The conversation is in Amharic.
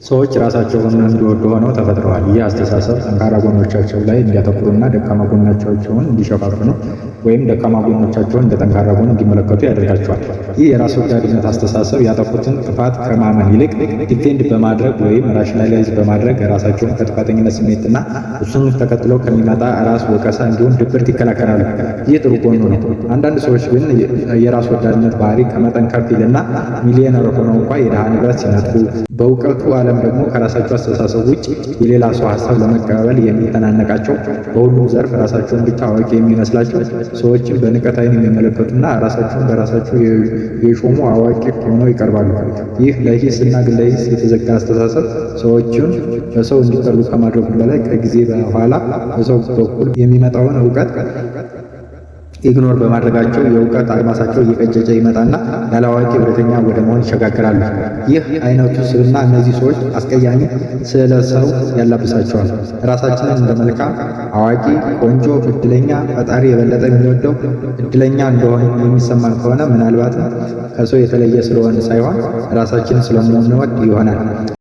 ሰዎች ራሳቸውን እንዲወዱ ሆነው ተፈጥረዋል። ይህ አስተሳሰብ ጠንካራ ጎኖቻቸው ላይ እንዲያተኩሩና ደካማ ጎኖቻቸውን እንዲሸፋፍኑ ወይም ደካማ ጎኖቻቸውን እንደ ጠንካራ ጎን እንዲመለከቱ ያደርጋቸዋል። ይህ የራስ ወዳድነት አስተሳሰብ ያጠፉትን ጥፋት ከማመን ይልቅ ዲፌንድ በማድረግ ወይም ራሽናላይዝ በማድረግ ራሳቸውን ከጥፋተኝነት ስሜትና እሱን ተከትሎ ከሚመጣ ራስ ወቀሳ እንዲሁም ድብርት ይከላከላሉ። ይህ ጥሩ ጎኑ ነው። አንዳንድ ሰዎች ግን የራስ ወዳድነት ባህሪ ከመጠን ከፍ ይልና ሚሊዮነር ሆነው እንኳ የድሃ ንብረት ሲነጥቁ፣ በእውቀቱ ዓለም ደግሞ ከራሳቸው አስተሳሰብ ውጭ የሌላ ሰው ሀሳብ ለመቀበል የሚተናነቃቸው፣ በሁሉም ዘርፍ ራሳቸውን ብቻ አዋቂ የሚመስላቸው፣ ሰዎችን በንቀት ዓይን የሚመለከቱና ራሳቸውን በራሳቸው የሾሙ አዋቂ ሆነው ይቀርባሉ። ይህ ለሂስ እና ግለሂስ የተዘጋ አስተሳሰብ ሰዎችን በሰው እንዲጠሉ ከማድረጉ በላይ ከጊዜ በኋላ በሰው በኩል የሚመጣውን እውቀት ኢግኖር በማድረጋቸው የእውቀት አድማሳቸው እየቀጨጨ ይመጣና ያለአዋቂ እብሪተኛ ወደ መሆን ይሸጋግራሉ። ይህ አይነቱ ስብዕና እነዚህ ሰዎች አስቀያሚ ስለ ሰው ያላብሳቸዋል። ራሳችንን እንደ መልካም፣ አዋቂ፣ ቆንጆ፣ እድለኛ፣ ፈጣሪ የበለጠ የሚወደው እድለኛ እንደሆነ የሚሰማን ከሆነ ምናልባትም ከሰው የተለየ ስለሆነ ሳይሆን ራሳችንን ስለምንወድ ይሆናል።